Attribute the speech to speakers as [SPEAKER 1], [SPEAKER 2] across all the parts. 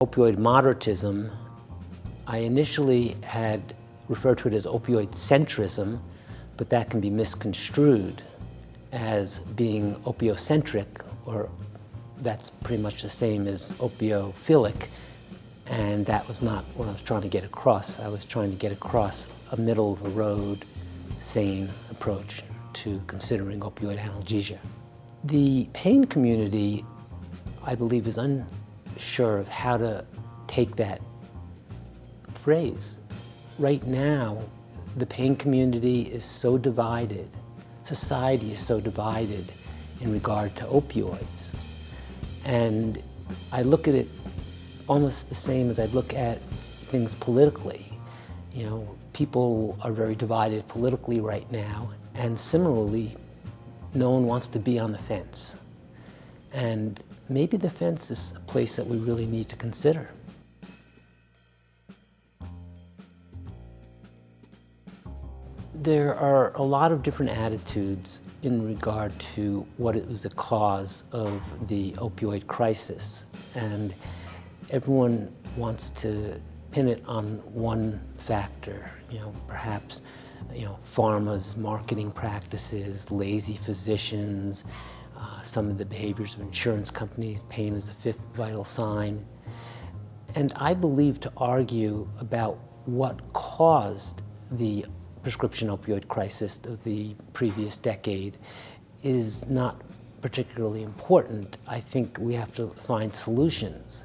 [SPEAKER 1] Opioid moderatism, I initially had referred to it as opioid centrism, but that can be misconstrued as being opiocentric, or that's pretty much the same as opiophilic, and that was not what I was trying to get across. I was trying to get across a middle-of-the-road, sane approach to considering opioid analgesia. The pain community, I believe, is unsure of how to take that phrase. Right now, the pain community is so divided, society is so divided in regard to opioids. And I look at it almost the same as I look at things politically. You know, people are very divided politically right now, and similarly, no one wants to be on the fence. And maybe the fence is a place that we really need to consider. There are a lot of different attitudes in regard to what is the cause of the opioid crisis. And everyone wants to pin it on one factor, perhaps pharma's marketing practices, lazy physicians, some of the behaviors of insurance companies, pain is the fifth vital sign. And I believe to argue about what caused the prescription opioid crisis of the previous decade is not particularly important. I think we have to find solutions.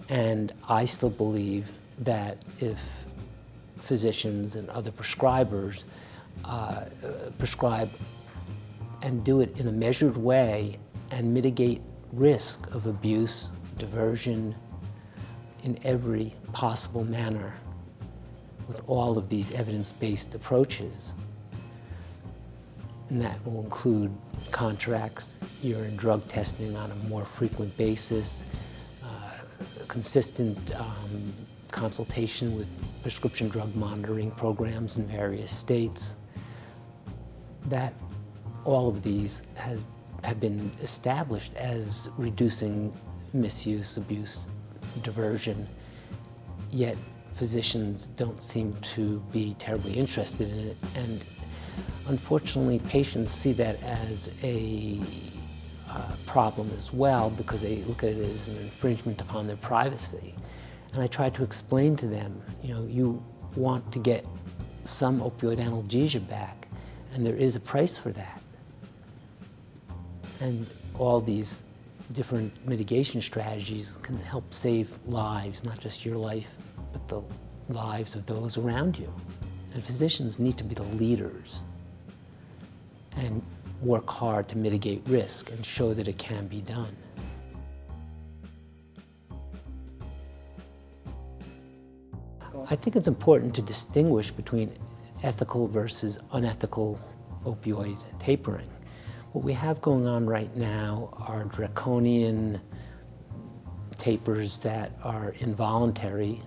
[SPEAKER 1] And I still believe that if physicians and other prescribers prescribe and do it in a measured way and mitigate risk of abuse, diversion in every possible manner with all of these evidence-based approaches, and that will include contracts, urine drug testing on a more frequent basis, consistent consultation with prescription drug monitoring programs in various states, that all of these have been established as reducing misuse, abuse, diversion, yet physicians don't seem to be terribly interested in it. And unfortunately, patients see that as a problem as well, because they look at it as an infringement upon their privacy. And I try to explain to them, you want to get some opioid analgesia back, and there is a price for that. And all these different mitigation strategies can help save lives, not just your life, but the lives of those around you. And physicians need to be the leaders and work hard to mitigate risk and show that it can be done. I think it's important to distinguish between ethical versus unethical opioid tapering. What we have going on right now are draconian tapers that are involuntary,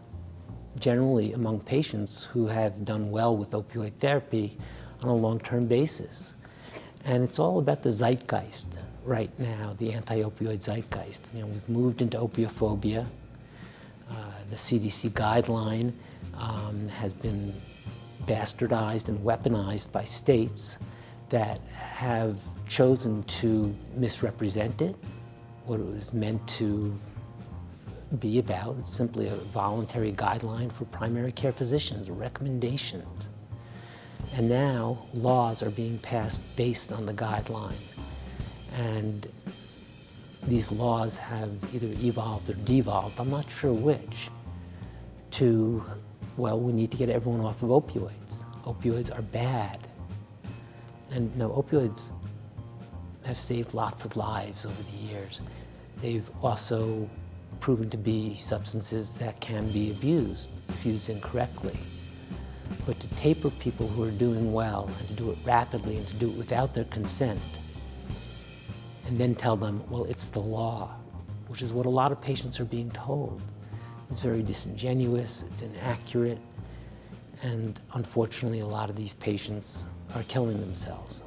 [SPEAKER 1] generally among patients who have done well with opioid therapy on a long-term basis. And it's all about the zeitgeist right now, the anti-opioid zeitgeist. We've moved into opiophobia. The CDC guideline has been bastardized and weaponized by states that have chosen to misrepresent it, what it was meant to be about. It's simply a voluntary guideline for primary care physicians, recommendations. And now laws are being passed based on the guideline. And these laws have either evolved or devolved, I'm not sure which, to, well, we need to get everyone off of opioids. Opioids are bad. And no, opioids have saved lots of lives over the years. They've also proven to be substances that can be abused if used incorrectly. But to taper people who are doing well, and to do it rapidly, and to do it without their consent, and then tell them, well, it's the law, which is what a lot of patients are being told, is very disingenuous, it's inaccurate, and unfortunately a lot of these patients are killing themselves.